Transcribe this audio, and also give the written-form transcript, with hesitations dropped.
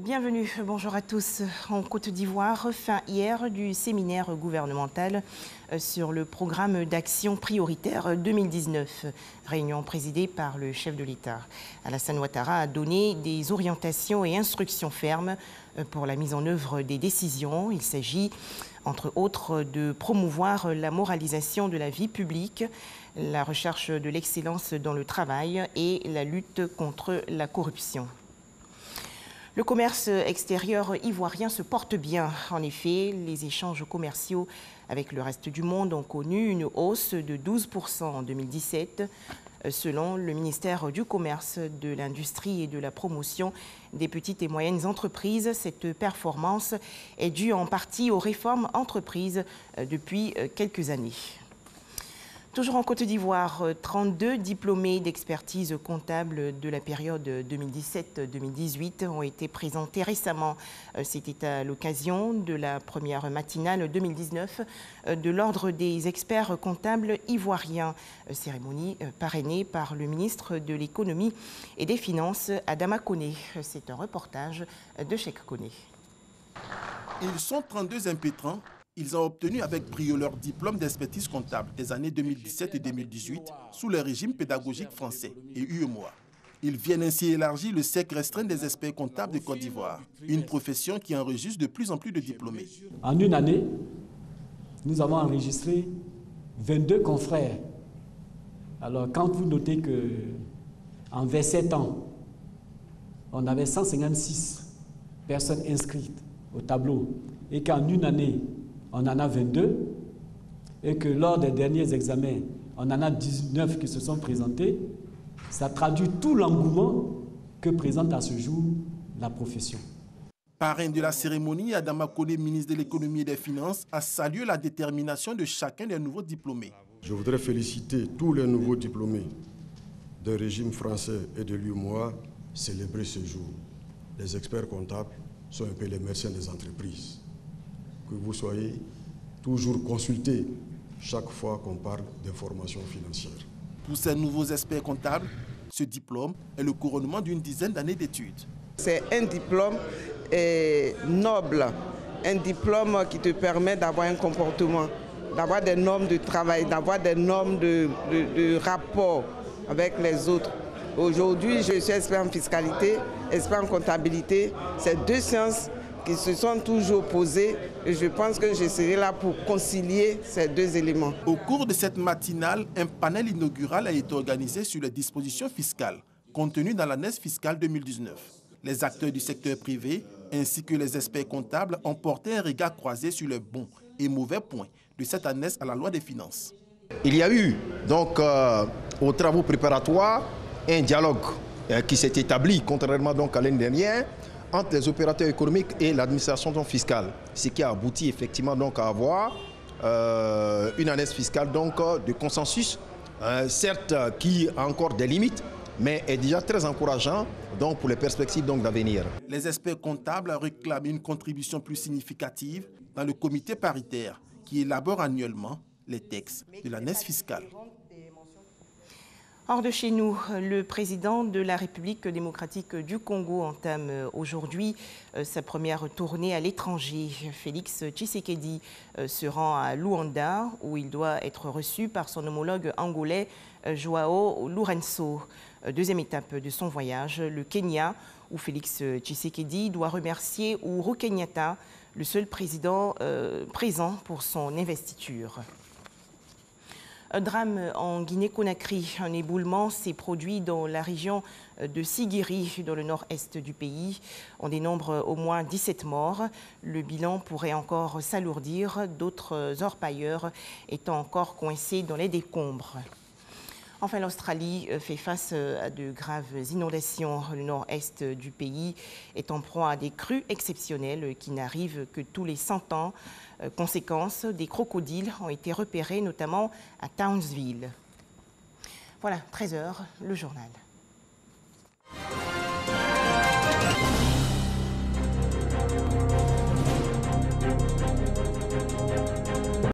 Bienvenue, bonjour à tous. En Côte d'Ivoire, fin hier du séminaire gouvernemental sur le programme d'action prioritaire 2019. Réunion présidée par le chef de l'État. Alassane Ouattara a donné des orientations et instructions fermes pour la mise en œuvre des décisions. Il s'agit, entre autres, de promouvoir la moralisation de la vie publique, la recherche de l'excellence dans le travail et la lutte contre la corruption. Le commerce extérieur ivoirien se porte bien. En effet, les échanges commerciaux avec le reste du monde ont connu une hausse de 12% en 2017. Selon le ministère du Commerce, de l'Industrie et de la Promotion des petites et moyennes entreprises, cette performance est due en partie aux réformes entreprises depuis quelques années. Toujours en Côte d'Ivoire, 32 diplômés d'expertise comptable de la période 2017-2018 ont été présentés récemment. C'était à l'occasion de la première matinale 2019 de l'Ordre des experts comptables ivoiriens. Cérémonie parrainée par le ministre de l'Économie et des Finances, Adama Koné. C'est un reportage de Cheikh Koné. Ils sont 32 impétrants. Ils ont obtenu avec brio leur diplôme d'expertise comptable des années 2017 et 2018 sous le régime pédagogique français et UEMOA. Ils viennent ainsi élargir le cercle restreint des experts comptables de Côte d'Ivoire, une profession qui enregistre de plus en plus de diplômés. En une année, nous avons enregistré 22 confrères. Alors quand vous notez qu'en 27 ans, on avait 156 personnes inscrites au tableau et qu'en une année, on en a 22, et que lors des derniers examens, on en a 19 qui se sont présentés, ça traduit tout l'engouement que présente à ce jour la profession. Parrain de la cérémonie, Adama Koné, ministre de l'Économie et des Finances, a salué la détermination de chacun des nouveaux diplômés. Je voudrais féliciter tous les nouveaux diplômés du régime français et de l'UEMOA célébrer ce jour. Les experts comptables sont un peu les médecins des entreprises. Que vous soyez toujours consultés chaque fois qu'on parle d'informations financières. Pour ces nouveaux experts comptables, ce diplôme est le couronnement d'une dizaine d'années d'études. C'est un diplôme noble, un diplôme qui te permet d'avoir un comportement, d'avoir des normes de travail, d'avoir des normes de rapport avec les autres. Aujourd'hui, je suis expert en fiscalité, expert en comptabilité. C'est deux sciences qui se sont toujours posées et je pense que je serai là pour concilier ces deux éléments. Au cours de cette matinale, un panel inaugural a été organisé sur les dispositions fiscales contenues dans l'année fiscale 2019. Les acteurs du secteur privé ainsi que les experts comptables ont porté un regard croisé sur les bons et mauvais points de cette année à la loi des finances. Il y a eu donc aux travaux préparatoires un dialogue qui s'est établi, contrairement donc à l'année dernière, entre les opérateurs économiques et l'administration fiscale, ce qui a abouti effectivement donc à avoir une année fiscale donc de consensus, certes qui a encore des limites, mais est déjà très encourageant donc pour les perspectives d'avenir. Les experts comptables réclament une contribution plus significative dans le comité paritaire qui élabore annuellement les textes de l'année fiscale. Hors de chez nous, le président de la République démocratique du Congo entame aujourd'hui sa première tournée à l'étranger. Félix Tshisekedi se rend à Luanda où il doit être reçu par son homologue angolais Joao Lourenço. Deuxième étape de son voyage, le Kenya, où Félix Tshisekedi doit remercier Uhuru Kenyatta, le seul président présent pour son investiture. Un drame en Guinée-Conakry. Un éboulement s'est produit dans la région de Siguiri, dans le nord-est du pays. On dénombre au moins 17 morts. Le bilan pourrait encore s'alourdir, d'autres orpailleurs étant encore coincés dans les décombres. Enfin, l'Australie fait face à de graves inondations. Le nord-est du pays est en proie à des crues exceptionnelles qui n'arrivent que tous les 100 ans. Conséquence, des crocodiles ont été repérés, notamment à Townsville. Voilà, 13h, le journal.